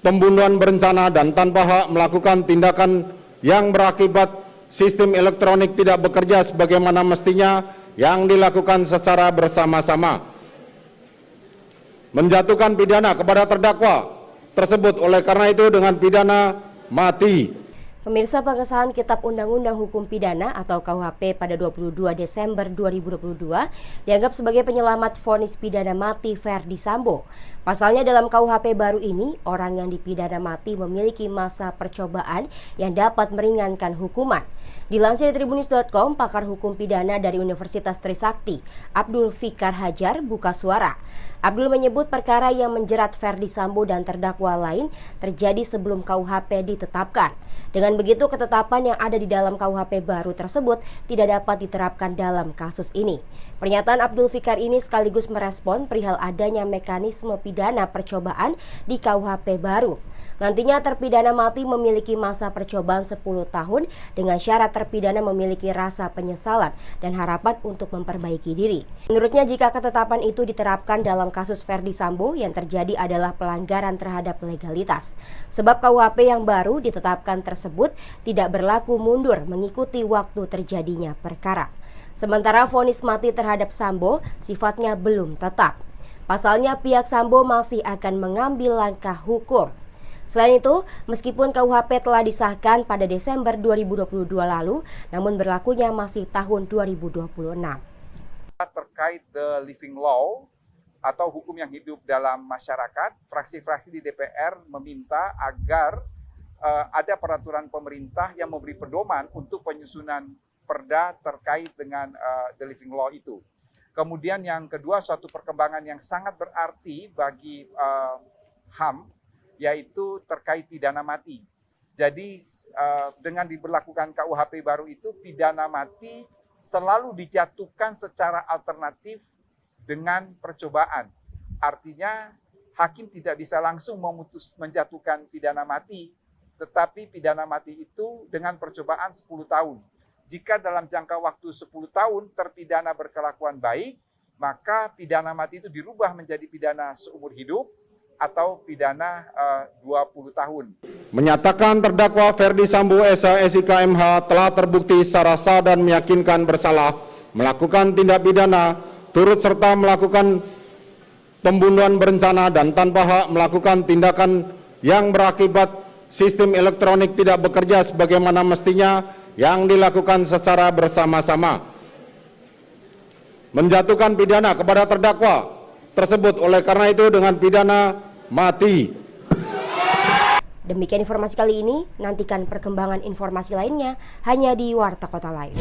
pembunuhan berencana dan tanpa hak melakukan tindakan yang berakibat sistem elektronik tidak bekerja sebagaimana mestinya yang dilakukan secara bersama-sama. Menjatuhkan pidana kepada terdakwa tersebut oleh karena itu dengan pidana mati. Pemirsa, pengesahan Kitab Undang-Undang Hukum Pidana atau KUHP pada 22 Desember 2022 dianggap sebagai penyelamat vonis pidana mati Ferdi Sambo. Pasalnya dalam KUHP baru ini, orang yang dipidana mati memiliki masa percobaan yang dapat meringankan hukuman. Dilansir dari Tribunnews.com, pakar hukum pidana dari Universitas Trisakti, Abdul Fikar Hajar, buka suara. Abdul menyebut perkara yang menjerat Ferdi Sambo dan terdakwa lain terjadi sebelum KUHP ditetapkan. Dengan begitu, ketetapan yang ada di dalam KUHP baru tersebut tidak dapat diterapkan dalam kasus ini. Pernyataan Abdul Fikar ini sekaligus merespon perihal adanya mekanisme pidana percobaan di KUHP baru. Nantinya terpidana mati memiliki masa percobaan 10 tahun dengan syarat terpidana memiliki rasa penyesalan dan harapan untuk memperbaiki diri. Menurutnya, jika ketetapan itu diterapkan dalam kasus Ferdi Sambo, yang terjadi adalah pelanggaran terhadap legalitas. Sebab KUHP yang baru ditetapkan tersebut tidak berlaku mundur mengikuti waktu terjadinya perkara. Sementara vonis mati terhadap Sambo sifatnya belum tetap. Pasalnya pihak Sambo masih akan mengambil langkah hukum. Selain itu, meskipun KUHP telah disahkan pada Desember 2022 lalu, namun berlakunya masih tahun 2026. Terkait the living law atau hukum yang hidup dalam masyarakat, fraksi-fraksi di DPR meminta agar ada peraturan pemerintah yang memberi pedoman untuk penyusunan perda terkait dengan the living law itu. Kemudian yang kedua, suatu perkembangan yang sangat berarti bagi HAM, yaitu terkait pidana mati. Jadi dengan diberlakukan KUHP baru itu, pidana mati selalu dijatuhkan secara alternatif dengan percobaan. Artinya hakim tidak bisa langsung menjatuhkan pidana mati, tetapi pidana mati itu dengan percobaan 10 tahun. Jika dalam jangka waktu 10 tahun terpidana berkelakuan baik, maka pidana mati itu dirubah menjadi pidana seumur hidup atau pidana 20 tahun. Menyatakan terdakwa Ferdi Sambo SIK MH telah terbukti secara sah dan meyakinkan bersalah melakukan tindak pidana turut serta melakukan pembunuhan berencana dan tanpa hak melakukan tindakan yang berakibat sistem elektronik tidak bekerja sebagaimana mestinya yang dilakukan secara bersama-sama. Menjatuhkan pidana kepada terdakwa tersebut oleh karena itu dengan pidana mati. Demikian informasi kali ini, nantikan perkembangan informasi lainnya hanya di Warta Kota Live.